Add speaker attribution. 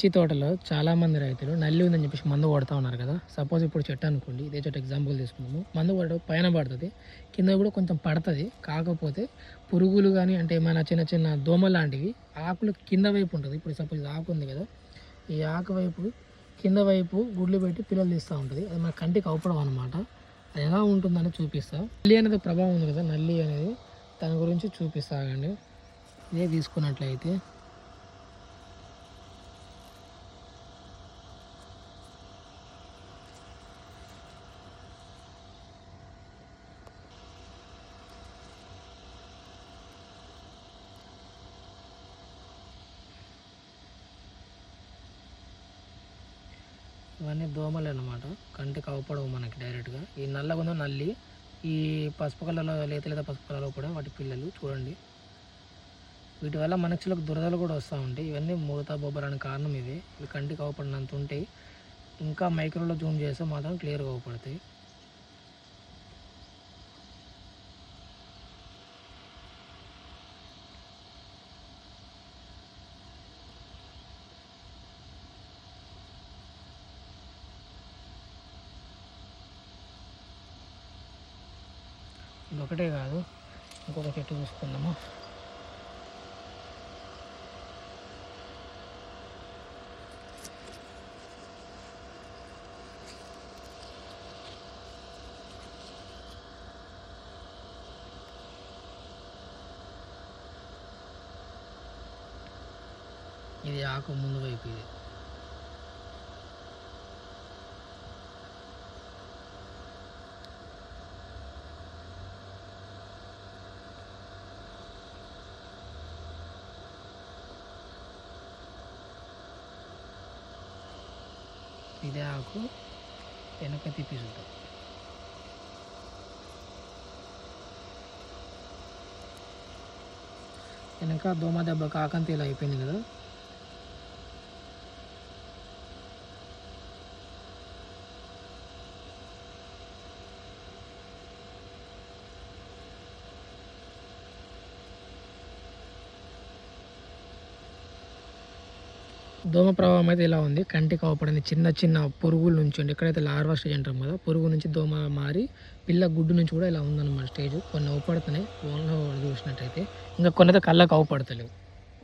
Speaker 1: మిర్చి తోటలో చాలామంది రైతులు నల్లి ఉందని చెప్పేసి మందు కొడతా ఉన్నారు కదా. సపోజ్ ఇప్పుడు చెట్టు అనుకోండి, ఇదే చెట్టు ఎగ్జాంపుల్ తీసుకున్నాము. మందు కొట్టడం పైన పడుతుంది, కింద కూడా కొంచెం పడుతుంది. కాకపోతే పురుగులు కానీ అంటే ఏమైనా చిన్న చిన్న దోమ లాంటివి ఆకులు కింద వైపు ఉంటుంది. ఇప్పుడు సపోజ్ ఆకు ఉంది కదా, ఈ ఆకు వైపు కింద వైపు గుడ్లు పెట్టి పిల్లలు తీస్తూ ఉంటుంది. అది మన కంటికి అవపడం అనమాట. అది ఎలా ఉంటుందని చూపిస్తా. నల్లి అనేది ప్రభావం ఉంది కదా, నల్లి అనేది దాని గురించి చూపిస్తాగండి. ఇదే తీసుకున్నట్లయితే ఇవన్నీ దోమలు అన్నమాట. కంటికి అవపడవు మనకి డైరెక్ట్గా. ఈ నల్లగా ఉందో నల్లి, ఈ పసుపు కలర్లో లేత పసుపు కలర్లో కూడా వాటి పిల్లలు చూడండి. వీటి వల్ల మనుషులకు దురదలు కూడా వస్తూ ఉంటాయి. ఇవన్నీ మూత బొబ్బరానికి కారణం ఇవి. ఇవి కంటికి అవపడినంత ఉంటాయి. ఇంకా మైక్రోలో జూమ్ చేస్తే మాత్రం క్లియర్గా అవపడతాయి. ఇదొకటే కాదు, ఇంకొక చెట్టు చూసుకుందాము. ఇది ఆకు ముందు వైపు. ఇది ఇదే ఆకు వెనక తిప్పి చూద్దాం. వెనక దోమ దెబ్బ కాకంత ఇలా అయిపోయింది కదా. దోమ ప్రభావం అయితే ఇలా ఉంది. కంటికి అవపడింది. చిన్న చిన్న పురుగుల నుంచి ఎక్కడైతే లార్వా స్టేజ్ అంటాం కదా, పురుగు నుంచి దోమ మారి పిల్ల గుడ్డు నుంచి కూడా ఇలా ఉందన్నమాట స్టేజ్. కొన్ని అవపడుతున్నాయి ఫోన్లో చూసినట్టయితే, ఇంకా కొన్ని అయితే కళ్ళకు అవపడతలేవు.